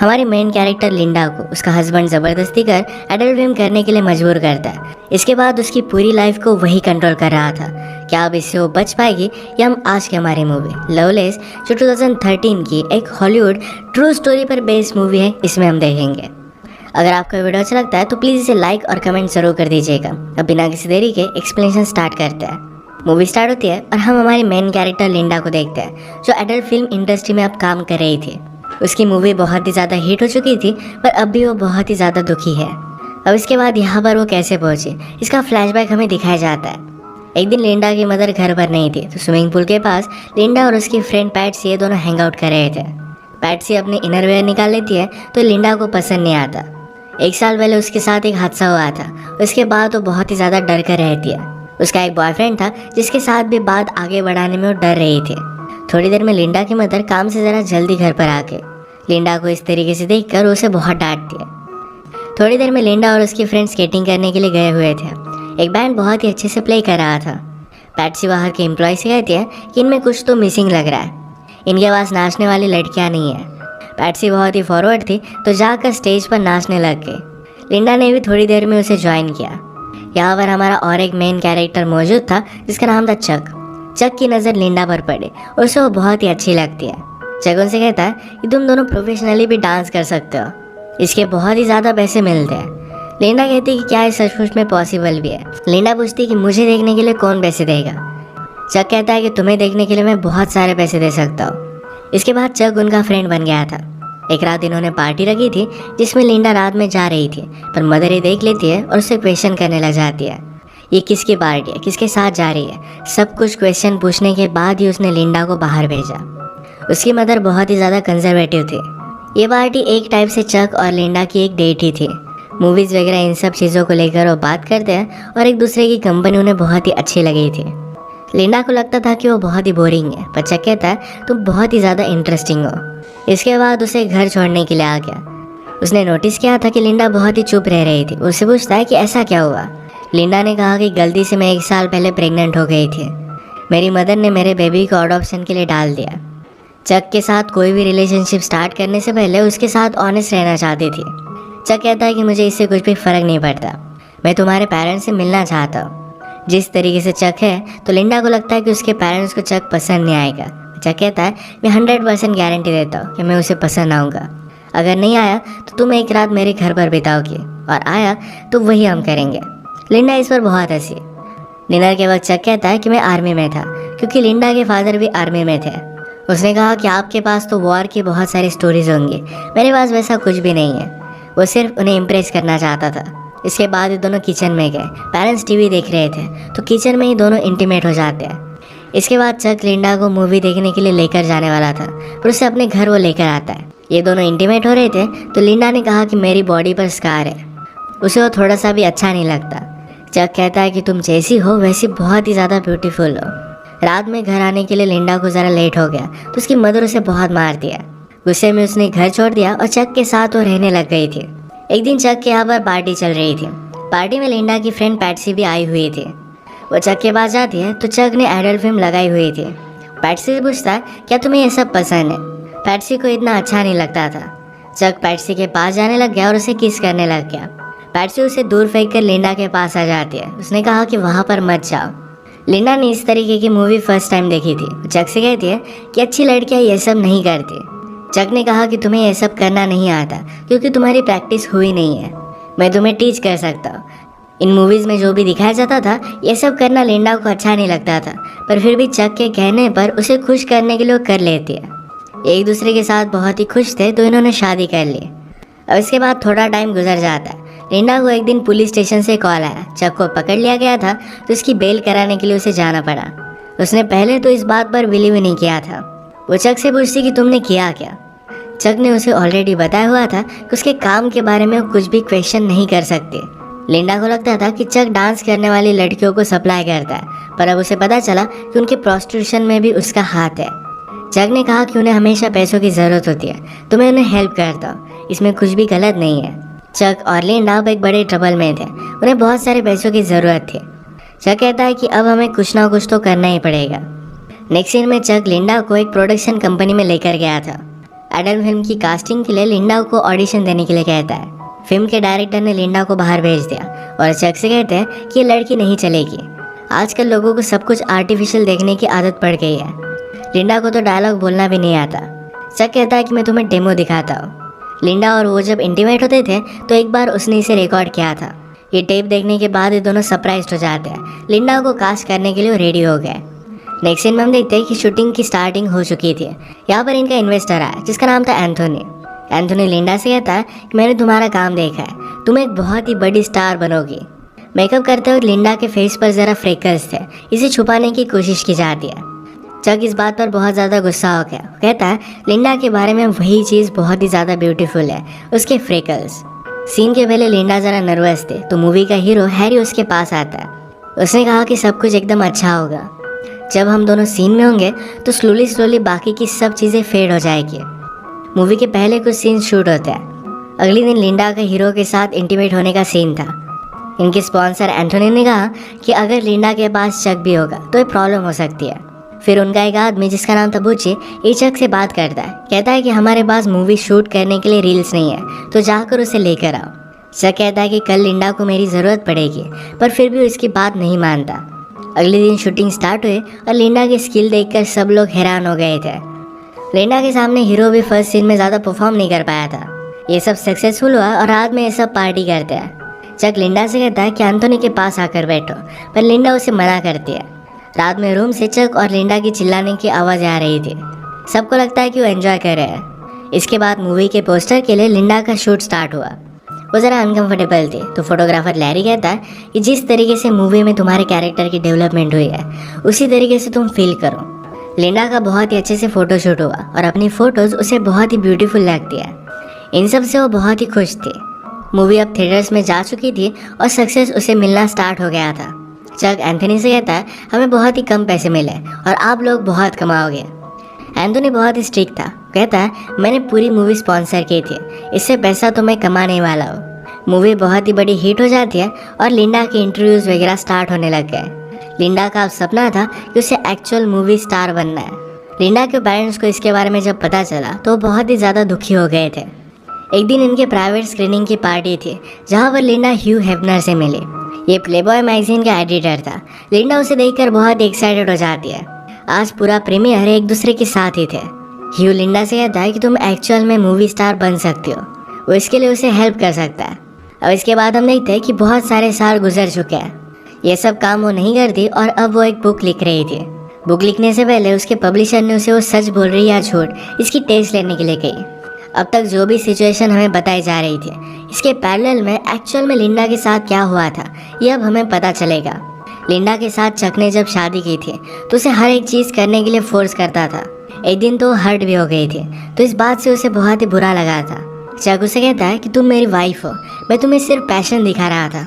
हमारी main character Linda को उसका हस्बैंड ज़बरदस्ती कर एडल्ट फिल्म करने के लिए मजबूर करता है। इसके बाद उसकी पूरी लाइफ को वही कंट्रोल कर रहा था। क्या अब इससे वो बच पाएगी? या हम आज की हमारी मूवी लवलेस जो 2013 की एक हॉलीवुड ट्रू स्टोरी पर बेस्ड मूवी है, इसमें हम देखेंगे। अगर आपको वीडियो अच्छा लगता है तो प्लीज़ इसे लाइक और कमेंट जरूर कर दीजिएगा। अब बिना किसी देरी के एक्सप्लेनेशन स्टार्ट करते हैं। मूवी स्टार्ट होती है और हम हमारी मेन कैरेक्टर लिंडा को देखते हैं जो एडल्ट फिल्म इंडस्ट्री में अब काम कर रही थी। उसकी मूवी बहुत ही ज़्यादा हिट हो चुकी थी पर अब भी वो बहुत ही ज़्यादा दुखी है। अब इसके बाद यहाँ पर वो कैसे पहुँची, इसका फ्लैशबैक हमें दिखाया जाता है। एक दिन लिंडा की मदर घर पर नहीं थी तो स्विमिंग पूल के पास लिंडा और उसकी फ्रेंड पैट्सी ये दोनों हैंग आउट कर रहे थे। पैट्सी अपनी इनरवेयर निकाल लेती है तो लिंडा को पसंद नहीं आता। एक साल पहले उसके साथ एक हादसा हुआ था, उसके बाद वो बहुत ही ज़्यादा डर कर रहती है। उसका एक बॉयफ्रेंड था जिसके साथ भी बात आगे बढ़ाने में वो डर रही थी। थोड़ी देर में लिंडा की मदर काम से ज़रा जल्दी घर पर आके लिंडा को इस तरीके से देखकर उसे बहुत डांटती है। थोड़ी देर में लिंडा और उसकी फ्रेंड स्केटिंग करने के लिए गए हुए थे। एक बैंड बहुत ही अच्छे से प्ले कर रहा था। पैट्सी बाहर के एम्प्लॉय से कहती है कि इनमें कुछ तो मिसिंग लग रहा है, इनके पास नाचने वाली लड़कियां नहीं है। पैट्सी बहुत ही फॉरवर्ड थी तो जाकर स्टेज पर नाचने लग गई। लिंडा ने भी थोड़ी देर में उसे ज्वाइन किया। यहाँ पर हमारा और एक मेन कैरेक्टर मौजूद था जिसका नाम था चक। चक की नज़र लिंडा पर पड़ी और उसे वो बहुत ही अच्छी लगती है। चक उनसे कहता है कि तुम दोनों प्रोफेशनली भी डांस कर सकते हो, इसके बहुत ही ज़्यादा पैसे मिलते हैं। लिंडा कहती है कि क्या ये सचमुच में पॉसिबल भी है। लिंडा पूछती है कि मुझे देखने के लिए कौन पैसे देगा। चक कहता है कि तुम्हें देखने के लिए मैं बहुत सारे पैसे दे सकता हूँ। इसके बाद चक उनका फ्रेंड बन गया था। एक रात इन्होंने पार्टी रखी थी जिसमें लिंडा रात में जा रही थी पर मदर ये देख लेती है और उसे क्वेश्चन करने लग जाती है। ये किसकी पार्टी है, किसके साथ जा रही है, सब कुछ क्वेश्चन पूछने के बाद ही उसने लिंडा को बाहर भेजा। उसकी मदर बहुत ही ज़्यादा कंजर्वेटिव थी। ये पार्टी एक टाइप से चक और लिंडा की एक डेट ही थी। मूवीज़ वगैरह इन सब चीज़ों को लेकर वो बात करते हैं और एक दूसरे की कंपनी उन्हें बहुत ही अच्छी लगी थी। लिंडा को लगता था कि वो बहुत ही बोरिंग है पर चक कहता है तुम बहुत ही ज़्यादा इंटरेस्टिंग हो। इसके बाद उसे घर छोड़ने के लिए आ गया। उसने नोटिस किया था कि लिंडा बहुत ही चुप रह रही थी। उससे पूछता है कि ऐसा क्या हुआ। लिंडा ने कहा कि गलती से मैं 1 साल पहले प्रेग्नेंट हो गई थी, मेरी मदर ने मेरे बेबी को अडॉप्शन के लिए डाल दिया। चक के साथ कोई भी रिलेशनशिप स्टार्ट करने से पहले उसके साथ ऑनेस्ट रहना चाहती थी। चक कहता है कि मुझे इससे कुछ भी फ़र्क नहीं पड़ता, मैं तुम्हारे पेरेंट्स से मिलना चाहता हूँ। जिस तरीके से चक है तो लिंडा को लगता है कि उसके पेरेंट्स को चक पसंद नहीं आएगा। चक कहता है मैं 100% गारंटी देता हूँ कि मैं उसे पसंद आऊँगा। अगर नहीं आया तो तुम एक रात मेरे घर पर बिताओगी और आया तो वही हम करेंगे। लिंडा इस पर बहुत हंसी। डिनर के वक्त चक कहता है कि मैं आर्मी में था क्योंकि लिंडा के फादर भी आर्मी में थे। उसने कहा कि आपके पास तो वॉर की बहुत सारी स्टोरीज होंगी, मेरे पास वैसा कुछ भी नहीं है। वो सिर्फ उन्हें इम्प्रेस करना चाहता था। इसके बाद ये दोनों किचन में गए। पेरेंट्स टीवी देख रहे थे तो किचन में ही दोनों इंटीमेट हो जाते हैं। इसके बाद चक लिंडा को मूवी देखने के लिए लेकर जाने वाला था पर उसे अपने घर वो लेकर आता है। ये दोनों इंटीमेट हो रहे थे तो लिंडा ने कहा कि मेरी बॉडी पर स्कार है। उसे वो थोड़ा सा भी अच्छा नहीं लगता। चक कहता है कि तुम जैसी हो वैसी बहुत ही ज़्यादा ब्यूटीफुल हो। रात में घर आने के लिए लिंडा को ज़रा लेट हो गया तो उसकी मदर उसे बहुत मार दिया। गुस्से में उसने घर छोड़ दिया और चक के साथ वो रहने लग गई थी। एक दिन चक के यहाँ पर पार्टी चल रही थी। पार्टी में लिंडा की फ्रेंड पैट्सी भी आई हुई थी। वो चक के पास जाती है तो चक ने एडल्ट फिल्म लगाई हुई थी। पैट्सी से पूछता है क्या तुम्हें ये सब पसंद है। पैट्सी को इतना अच्छा नहीं लगता था। चक पैट्सी के पास जाने लग गया और उसे किस करने लग गया। पैट्सी उसे दूर फेंक कर लिंडा के पास आ जाती है। उसने कहा कि वहाँ पर मत जाओ। लिंडा ने इस तरीके की मूवी फर्स्ट टाइम देखी थी। चक से कहती है कि अच्छी लड़कियाँ ये सब नहीं करती। चक ने कहा कि तुम्हें ये सब करना नहीं आता क्योंकि तुम्हारी प्रैक्टिस हुई नहीं है, मैं तुम्हें टीच कर सकता हूँ। इन मूवीज़ में जो भी दिखाया जाता था ये सब करना लिंडा को अच्छा नहीं लगता था पर फिर भी चक के कहने पर उसे खुश करने के लिए वो कर लेती है। एक दूसरे के साथ बहुत ही खुश थे तो इन्होंने शादी कर ली। अब इसके बाद थोड़ा टाइम गुजर जाता है। लिंडा को एक दिन पुलिस स्टेशन से कॉल आया। चक को पकड़ लिया गया था तो उसकी बेल कराने के लिए उसे जाना पड़ा। उसने पहले तो इस बात पर बिलीव नहीं किया था। वो चक से पूछती कि तुमने किया क्या। चक ने उसे ऑलरेडी बताया हुआ था कि उसके काम के बारे में वो कुछ भी क्वेश्चन नहीं कर सकते। लिंडा को लगता था कि चक डांस करने वाली लड़कियों को सप्लाई करता है पर अब उसे पता चला कि उनके प्रोस्टिट्यूशन में भी उसका हाथ है। चक ने कहा कि उन्हें हमेशा पैसों की ज़रूरत होती है तो मैं उन्हें हेल्प करता हूँ, इसमें कुछ भी गलत नहीं है। चक और लिंडा अब एक बड़े ट्रबल में थे, उन्हें बहुत सारे पैसों की ज़रूरत थी। चक कहता है कि अब हमें कुछ ना कुछ तो करना ही पड़ेगा। नेक्स्ट सीन में चक लिंडा को एक प्रोडक्शन कंपनी में लेकर गया था। एडल्ट फिल्म की कास्टिंग के लिए लिंडा को ऑडिशन देने के लिए कहता है। फिल्म के डायरेक्टर ने लिंडा को बाहर भेज दिया और चक से कहते हैं कि ये लड़की नहीं चलेगी। आजकल लोगों को सब कुछ आर्टिफिशियल देखने की आदत पड़ गई है। लिंडा को तो डायलॉग बोलना भी नहीं आता। चक कहता है कि मैं तुम्हें डेमो दिखाता हूँ। लिंडा और वो जब इंटीमेट होते थे तो एक बार उसने इसे रिकॉर्ड किया था। ये टेप देखने के बाद ये दोनों सरप्राइज्ड हो जाते हैं। लिंडा को कास्ट करने के लिए रेडी हो गए। नेक्स्ट सीन में हम देखते हैं कि शूटिंग की स्टार्टिंग हो चुकी थी। यहाँ पर इनका इन्वेस्टर आया जिसका नाम था एंथोनी। एंथोनी लिंडा से कहता है कि मैंने तुम्हारा काम देखा है, तुम एक बहुत ही बड़ी स्टार बनोगी। मेकअप करते हुए लिंडा के फेस पर ज़रा फ्रेकल्स थे, इसे छुपाने की कोशिश की जाती है। चक इस बात पर बहुत ज़्यादा गुस्सा हो गया। कहता है लिंडा के बारे में वही चीज़ बहुत ही ज़्यादा ब्यूटीफुल है, उसके फ्रेकल्स। सीन के पहले लिंडा ज़रा नर्वस थे तो मूवी का हीरो हैरी उसके पास आता है। उसने कहा कि सब कुछ एकदम अच्छा होगा। जब हम दोनों सीन में होंगे तो स्लोली बाकी की सब चीज़ें फेड हो जाएगी। मूवी के पहले कुछ सीन शूट होते हैं। अगले दिन लिंडा का हीरो के साथ इंटीमेट होने का सीन था। इनके स्पॉन्सर एंथोनी ने कहा कि अगर लिंडा के पास चक भी होगा तो ये प्रॉब्लम हो सकती है। फिर उनका एक आदमी जिसका नाम था बुची ये चक से बात करता है। कहता है कि हमारे पास मूवी शूट करने के लिए रील्स नहीं है तो जाकर उसे लेकर आओ। चक कहता है कि कल लिंडा को मेरी ज़रूरत पड़ेगी, पर फिर भी उसकी बात नहीं मानता। अगले दिन शूटिंग स्टार्ट हुई और लिंडा की स्किल देखकर सब लोग हैरान हो गए थे। लिंडा के सामने हीरो भी फर्स्ट सीन में ज़्यादा परफॉर्म नहीं कर पाया था। ये सब सक्सेसफुल हुआ और रात में ये सब पार्टी करते हैं। चक लिंडा से कहता है कि एंथोनी के पास आकर बैठो, पर लिंडा उसे मना करती है। रात में रूम से चक और लिंडा की चिल्लाने की आवाज़ आ रही थी। सबको लगता है कि वो एंजॉय कर रहे हैं। इसके बाद मूवी के पोस्टर के लिए लिंडा का शूट स्टार्ट हुआ। वो ज़रा अनकंफर्टेबल थी तो फोटोग्राफर लैरी कहता है कि जिस तरीके से मूवी में तुम्हारे कैरेक्टर की डेवलपमेंट हुई है उसी तरीके से तुम फील करो। लिंडा का बहुत ही अच्छे से फ़ोटोशूट हुआ और अपनी फ़ोटोज़ उसे बहुत ही ब्यूटीफुल लगती है। इन सब से वो बहुत ही खुश थी। मूवी अब थिएटर्स में जा चुकी थी और सक्सेस उसे मिलना स्टार्ट हो गया था। चक एंथोनी से कहता है हमें बहुत ही कम पैसे मिले और आप लोग बहुत कमाओगे। एंथोनी बहुत ही स्ट्रिक्ट था। कहता है मैंने पूरी मूवी स्पॉन्सर की थी, इससे पैसा तो मैं कमाने वाला हूँ। मूवी बहुत ही बड़ी हिट हो जाती है और लिंडा के इंटरव्यूज़ वगैरह स्टार्ट होने लग गए। लिंडा का सपना था कि उसे एक्चुअल मूवी स्टार बनना है। लिंडा के पेरेंट्स को इसके बारे में जब पता चला तो बहुत ही ज़्यादा दुखी हो गए थे। एक दिन इनके प्राइवेट स्क्रीनिंग की पार्टी थी जहाँ पर लिंडा ह्यू हेफनर से मिली। ये प्लेबॉय मैगजीन का एडिटर था। लिंडा उसे देखकर बहुत एक्साइटेड हो जाती है। आज पूरा प्रीमियर एक दूसरे के साथ ही थे। ह्यू लिंडा से कहता है कि तुम एक्चुअल में मूवी स्टार बन सकती हो, वो इसके लिए उसे हेल्प कर सकता है। अब इसके बाद हम देखते हैं कि बहुत सारे साल गुजर चुके हैं। ये सब काम वो नहीं करती और अब वो एक बुक लिख रही थी। बुक लिखने से पहले उसके पब्लिशर ने उसे वो सच बोल रही या झूठ इसकी टेस्ट लेने के लिए कही। अब तक जो भी सिचुएशन हमें बताई जा रही थी इसके पैरेलल में एक्चुअल में लिंडा के साथ क्या हुआ था ये अब हमें पता चलेगा। लिंडा के साथ चक ने जब शादी की थी तो उसे हर एक चीज़ करने के लिए फोर्स करता था। एक दिन तो हर्ट भी हो गई थी तो इस बात से उसे बहुत ही बुरा लगा था। चक उसे कहता है कि तुम मेरी वाइफ हो, मैं तुम्हें सिर्फ पैशन दिखा रहा था,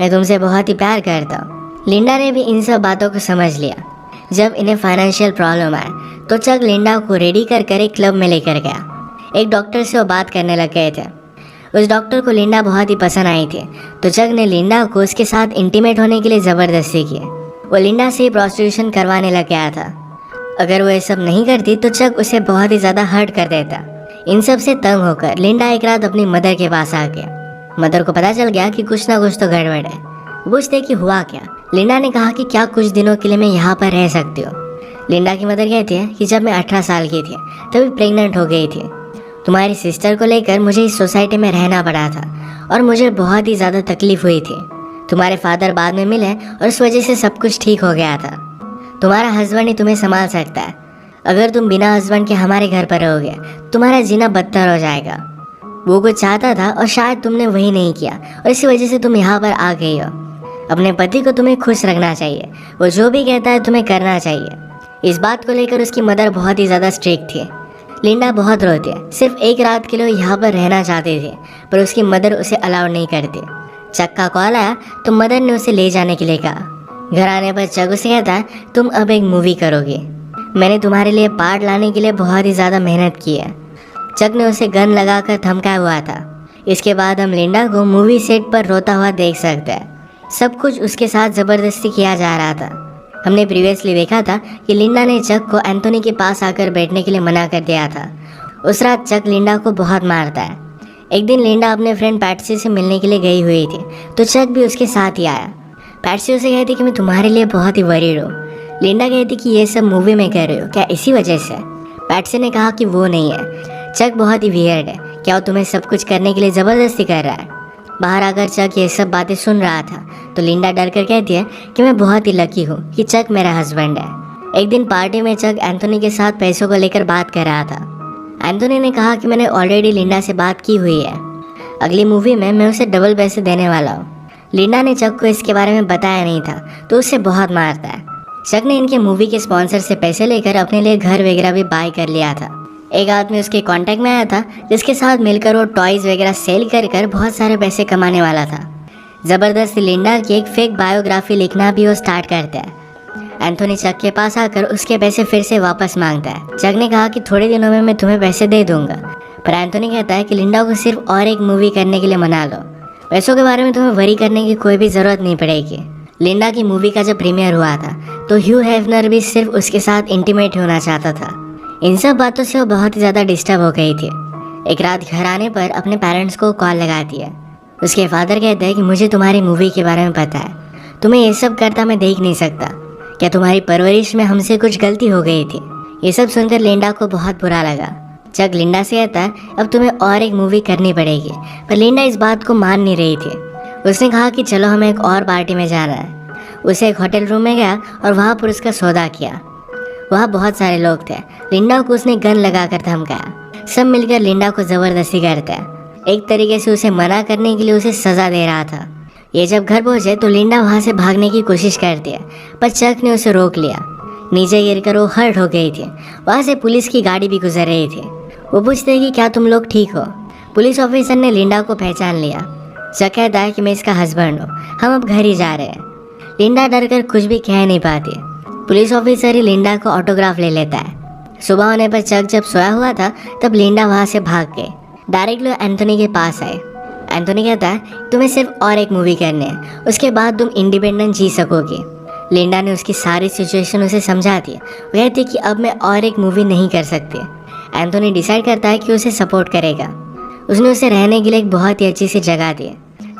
मैं तुमसे बहुत ही प्यार करता हूँ। लिंडा ने भी इन सब बातों को समझ लिया। जब इन्हें फाइनेंशियल प्रॉब्लम आए तो चक लिंडा को रेडी कर एक क्लब में लेकर गया। एक डॉक्टर से वो बात करने लग गए थे। उस डॉक्टर को लिंडा बहुत ही पसंद आई थी तो चक ने लिंडा को उसके साथ इंटीमेट होने के लिए ज़बरदस्ती की। वो लिंडा से प्रॉस्टिट्यूशन करवाने लग गया था। अगर वो ये सब नहीं करती तो चक उसे बहुत ही ज़्यादा हर्ट कर देता। इन सब से तंग होकर लिंडा एक रात अपनी मदर के पास आ गया। मदर को पता चल गया कि कुछ ना कुछ तो गड़बड़ है। पूछते कि हुआ क्या। लिंडा ने कहा कि क्या कुछ दिनों के लिए मैं यहाँ पर रह सकती हूँ। लिंडा की मदर कहती है कि जब मैं 18 साल की थी तभी प्रेग्नेंट हो गई थी। तुम्हारी सिस्टर को लेकर मुझे इस सोसाइटी में रहना पड़ा था और मुझे बहुत ही ज़्यादा तकलीफ हुई थी। तुम्हारे फादर बाद में मिले और उस वजह से सब कुछ ठीक हो गया था। तुम्हारा हस्बैंड ही तुम्हें संभाल सकता है। अगर तुम बिना हस्बैंड के हमारे घर पर रहोगे तुम्हारा जीना बदतर हो जाएगा। वो कुछ चाहता था और शायद तुमने वही नहीं किया और इसी वजह से तुम यहाँ पर आ गई हो। अपने पति को तुम्हें खुश रखना चाहिए, वो जो भी कहता है तुम्हें करना चाहिए। इस बात को लेकर उसकी मदर बहुत ही ज़्यादा स्ट्रिक्ट थी। लिंडा बहुत रोती है। सिर्फ एक रात के लिए यहाँ पर रहना चाहते थे पर उसकी मदर उसे अलाउ नहीं करती। चक का कॉल आया तो मदर ने उसे ले जाने के लिए कहा। घर आने पर चक उसे कहता है तुम अब एक मूवी करोगे, मैंने तुम्हारे लिए पार्ट लाने के लिए बहुत ही ज़्यादा मेहनत की है। चक ने उसे गन लगाकर धमकाया हुआ था। इसके बाद हम लिंडा को मूवी सेट पर रोता हुआ देख सकते हैं। सब कुछ उसके साथ ज़बरदस्ती किया जा रहा था। हमने प्रीवियसली देखा था कि लिंडा ने चक को एंथोनी के पास आकर बैठने के लिए मना कर दिया था। उस रात चक लिंडा को बहुत मारता है। एक दिन लिंडा अपने फ्रेंड पैट्सी से मिलने के लिए गई हुई थी, तो चक भी उसके साथ ही आया। पैट्सी उसे कहती कि मैं तुम्हारे लिए बहुत ही वरीड हूँ। लिंडा कहती कि ये सब मूवी में कर रहे हो क्या, इसी वजह से? पैट्सी ने कहा कि वो नहीं है, चक बहुत ही वियर्ड है, क्या वो तुम्हें सब कुछ करने के लिए ज़बरदस्ती कर रहा है? बाहर आकर चक ये सब बातें सुन रहा था, तो लिंडा डर कर कहती है कि मैं बहुत ही लकी हूँ कि चक मेरा हस्बैंड है। एक दिन पार्टी में चक एंथोनी के साथ पैसों को लेकर बात कर रहा था। एंथोनी ने कहा कि मैंने ऑलरेडी लिंडा से बात की हुई है, अगली मूवी में मैं उसे डबल पैसे देने वाला हूँ। लिंडा ने चक को इसके बारे में बताया नहीं था, तो उसे बहुत मारता है। चक ने इनके मूवी के स्पॉन्सर से पैसे लेकर अपने लिए घर वगैरह भी बाय कर लिया था। एक आदमी उसके कांटेक्ट में आया था, जिसके साथ मिलकर वो टॉयज वगैरह सेल कर कर बहुत सारे पैसे कमाने वाला था। ज़बरदस्ती लिंडा की एक फेक बायोग्राफी लिखना भी वो स्टार्ट करता है। एंथोनी चक के पास आकर उसके पैसे फिर से वापस मांगता है। चक ने कहा कि थोड़े दिनों में मैं तुम्हें पैसे दे दूंगा, पर एंथोनी कहता है कि लिंडा को सिर्फ और एक मूवी करने के लिए मना लो, पैसों के बारे में तुम्हें वरी करने की कोई भी ज़रूरत नहीं पड़ेगी। लिंडा की मूवी का जब प्रीमियर हुआ था, तो ह्यू हेफनर भी सिर्फ उसके साथ इंटीमेट होना चाहता था। इन सब बातों से वो बहुत ही ज़्यादा डिस्टर्ब हो गई थी। एक रात घर आने पर अपने पेरेंट्स को कॉल लगाती है। उसके फादर कहते हैं कि मुझे तुम्हारी मूवी के बारे में पता है, तुम्हें ये सब करता मैं देख नहीं सकता, क्या तुम्हारी परवरिश में हमसे कुछ गलती हो गई थी? ये सब सुनकर लिंडा को बहुत बुरा लगा। चक लिंडा से कहता है अब तुम्हें और एक मूवी करनी पड़ेगी, पर लिंडा इस बात को मान नहीं रही थी। उसने कहा कि चलो हमें एक और पार्टी में जाना है। उसे एक होटल रूम में गया और वहाँ पर उसका सौदा किया। वहाँ बहुत सारे लोग थे। लिंडा को उसने गन लगाकर धमकाया। सब मिलकर लिंडा को ज़बरदस्ती करते हैं। एक तरीके से उसे मना करने के लिए उसे सज़ा दे रहा था। ये जब घर पहुँचे तो लिंडा वहाँ से भागने की कोशिश करती है, पर चक ने उसे रोक लिया। नीचे गिरकर वो हर्ट हो गई थी। वहाँ से पुलिस की गाड़ी भी गुजर रही थी। वो पूछते हैं कि क्या तुम लोग ठीक हो? पुलिस ऑफिसर ने लिंडा को पहचान लिया। चक कहता है कि मैं इसका हस्बैंड हूँ, हम अब घर ही जा रहे हैं। लिंडा डर कर कुछ भी कह नहीं पाती। पुलिस ऑफिसर ही लिंडा को ऑटोग्राफ ले लेता है। सुबह होने पर चक जब सोया हुआ था, तब लिंडा वहाँ से भाग गई। डायरेक्टली एंथोनी के पास आए। एंथोनी कहता है तुम्हें सिर्फ और एक मूवी करनी है, उसके बाद तुम इंडिपेंडेंट जी सकोगी। लिंडा ने उसकी सारी सिचुएशन उसे समझा दी। वो कहती कि अब मैं और एक मूवी नहीं कर सकती। एंथोनी डिसाइड करता है कि उसे सपोर्ट करेगा। उसने उसे रहने के लिए एक बहुत ही अच्छी सी जगह दी।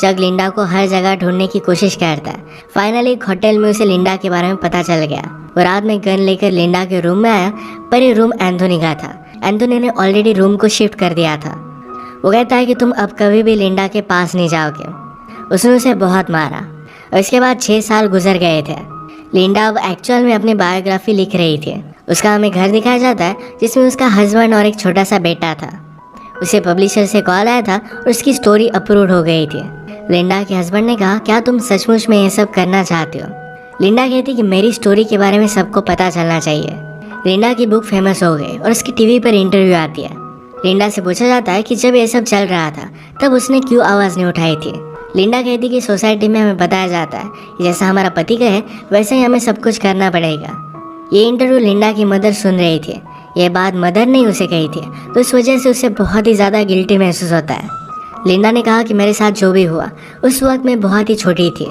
चक लिंडा को हर जगह ढूंढने की कोशिश करता है। फाइनली एक होटल में उसे लिंडा के बारे में पता चल गया। वो रात में गन लेकर लिंडा के रूम में आया, पर ये रूम एंथोनी का था। एंथोनी ने ऑलरेडी रूम को शिफ्ट कर दिया था। वो कहता है कि तुम अब कभी भी लिंडा के पास नहीं जाओगे। उसने उसे बहुत मारा और इसके बाद 6 साल गुजर गए थे। लिंडा अब एक्चुअल में अपनी बायोग्राफी लिख रही थी। उसका हमें घर दिखाया जाता है, जिसमें उसका हस्बैंड और एक छोटा सा बेटा था। उसे पब्लिशर से कॉल आया था और उसकी स्टोरी अप्रूव हो गई थी। लिंडा के हस्बैंड ने कहा क्या तुम सचमुच में ये सब करना चाहते हो? लिंडा कहती कि मेरी स्टोरी के बारे में सबको पता चलना चाहिए। लिंडा की बुक फेमस हो गई और उसकी टीवी पर इंटरव्यू आती है। लिंडा से पूछा जाता है कि जब ये सब चल रहा था तब उसने क्यों आवाज़ नहीं उठाई थी। लिंडा कहती कि सोसाइटी में हमें बताया जाता है कि जैसा हमारा पति कहे वैसे ही हमें सब कुछ करना पड़ेगा। ये इंटरव्यू लिंडा की मदर सुन रही थी। ये बात मदर ने उसे कही थी, तो इस वजह से उसे बहुत ही ज़्यादा गिल्टी महसूस होता है। लिंडा ने कहा कि मेरे साथ जो भी हुआ उस वक्त मैं बहुत ही छोटी थी।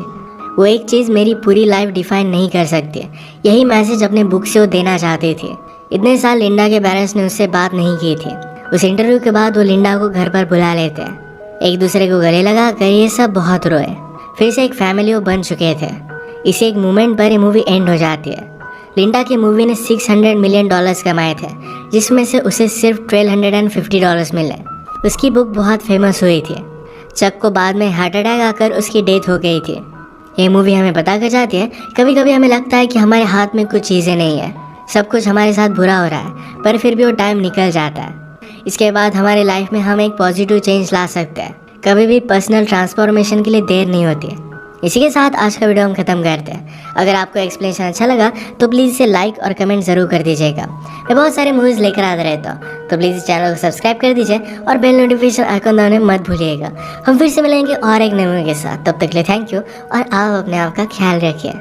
वो एक चीज़ मेरी पूरी लाइफ डिफाइन नहीं कर सकती। यही मैसेज अपने बुक से वो देना चाहती थी। इतने साल लिंडा के पेरेंट्स ने उससे बात नहीं की थी। उस इंटरव्यू के बाद वो लिंडा को घर पर बुला लेते हैं। एक दूसरे को गले लगा कर ये सब बहुत रोए। फिर से एक फैमिली वो बन चुके थे। इसी एक मोमेंट पर ये मूवी एंड हो जाती है। लिंडा की मूवी ने $600 मिलियन कमाए थे, जिसमें से उसे सिर्फ $1,250 मिले। उसकी बुक बहुत फेमस हुई थी। चक को बाद में हार्ट अटैक आकर उसकी डेथ हो गई थी। ये मूवी हमें पता कर जाती है कभी कभी हमें लगता है कि हमारे हाथ में कुछ चीज़ें नहीं है, सब कुछ हमारे साथ बुरा हो रहा है, पर फिर भी वो टाइम निकल जाता है। इसके बाद हमारे लाइफ में हम एक पॉजिटिव चेंज ला सकते हैं। कभी भी पर्सनल ट्रांसफॉर्मेशन के लिए देर नहीं होती। इसी के साथ आज का वीडियो हम खत्म करते हैं। अगर आपको एक्सप्लेनेशन अच्छा लगा तो प्लीज़ इसे लाइक और कमेंट ज़रूर कर दीजिएगा। मैं बहुत सारे मूवीज़ लेकर आता रहता हूँ, तो प्लीज़ इस चैनल को सब्सक्राइब कर दीजिए और बेल नोटिफिकेशन आइकन दबाने मत भूलिएगा। हम फिर से मिलेंगे और एक नए मूवी के साथ। तब तक के लिए थैंक यू और आप अपने आप का ख्याल रखिए।